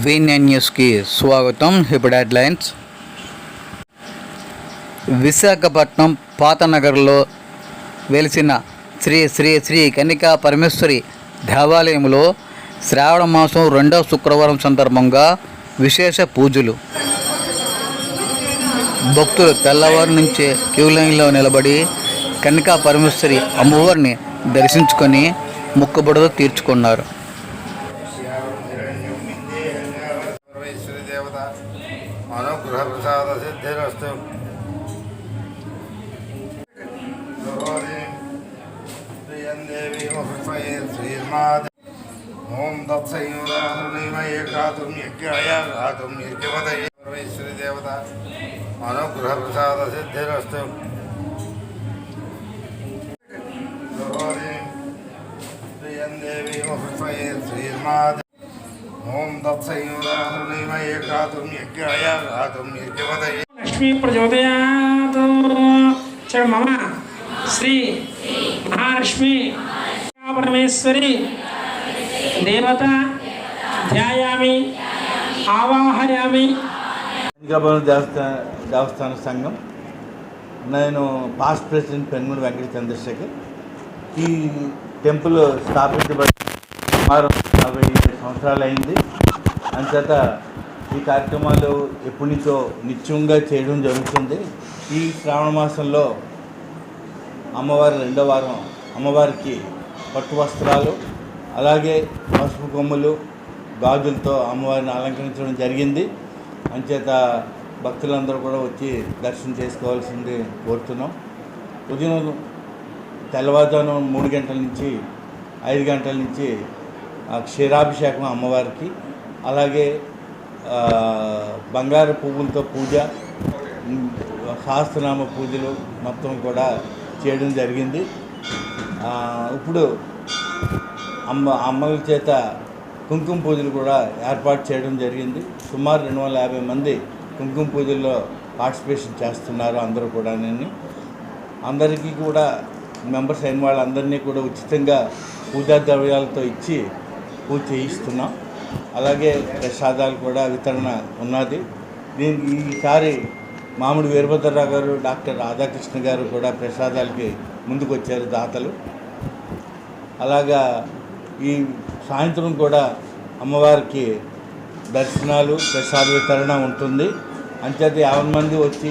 V9 న్యూస్కి స్వాగతం. ఇప్పుడు హెడ్లైన్స్. విశాఖపట్నం పాతనగర్లో వెలిసిన శ్రీ శ్రీ శ్రీ కన్నికా పరమేశ్వరి దేవాలయంలో శ్రావణ మాసం 2వ శుక్రవారం సందర్భంగా విశేష పూజలు. భక్తులు తెల్లవారు నుంచే క్యూ లైన్లో నిలబడి కన్నికా పరమేశ్వరి అమ్మవారిని దర్శించుకొని మొక్కుబడులు తీర్చుకున్నారు. అనుగ్రహ ప్రసాద సిద్ధిరస్తు. ఓం దత్సయోదాహరణీమయ గాతుం యజ్ఞాయ గాతుం నిర్గమదయ సర్వేశ్వరి దేవత అనుగ్రహ ప్రసాద సిద్ధిరస్తు. ఓం దత్సయోదాహరణీమయ గాతుం యజ్ఞాయ గాతుం నిర్గమదయ లక్ష్మీ ప్రచోదయాత్. మమ శ్రీ మహాలక్ష్మి పరమేశ్వరి దేవత ధ్యాయామి ఆవాహయామి. దేవస్థాన సంఘం. నేను పాస్ట్ ప్రెసిడెంట్ పెనుమూడి వెంకట చంద్రశేఖర్. ఈ టెంపుల్ స్థాపించబడి సుమారు 45 సంవత్సరాలు అయింది. అంచేత ఈ కార్యక్రమాలు ఎప్పటి నుంచో నిత్యంగా చేయడం జరుగుతుంది. ఈ శ్రావణ మాసంలో అమ్మవారి 2వ వారం అమ్మవారికి పట్టు వస్త్రాలు అలాగే పసుపు కొమ్ములు గాజులతో అమ్మవారిని అలంకరించడం జరిగింది. అంచేత భక్తులందరూ కూడా వచ్చి దర్శనం చేసుకోవాల్సింది కోరుతున్నాం. ఉదయం తెల్లవారుజాము 3 గంటల నుంచి 5 గంటల నుంచి క్షీరాభిషేకం అమ్మవారికి, అలాగే బంగారు పువ్వులతో పూజ, సహస్రనామ పూజలు మొత్తం కూడా చేయడం జరిగింది. ఇప్పుడు అమ్మల చేత కుంకుమ పూజలు కూడా ఏర్పాటు చేయడం జరిగింది. సుమారు 250 మంది కుంకుమ పూజల్లో పార్టిసిపేషన్ చేస్తున్నారు. అందరూ కూడా అందరికీ కూడా మెంబర్స్ అయిన వాళ్ళందరినీ కూడా ఉచితంగా పూజా ద్రవ్యాలతో ఇచ్చి పూజ చేయిస్తున్నాం. అలాగే ప్రసాదాలు కూడా వితరణ ఉన్నది. దీనికి ఈసారి మామిడి వీరభద్రరావు గారు, డాక్టర్ రాధాకృష్ణ గారు కూడా ప్రసాదాలకి ముందుకు వచ్చారు, దాతలు. అలాగా ఈ సాయంత్రం కూడా అమ్మవారికి దర్శనాలు, ప్రసాద వితరణ ఉంటుంది. అంచేత 50 మంది వచ్చి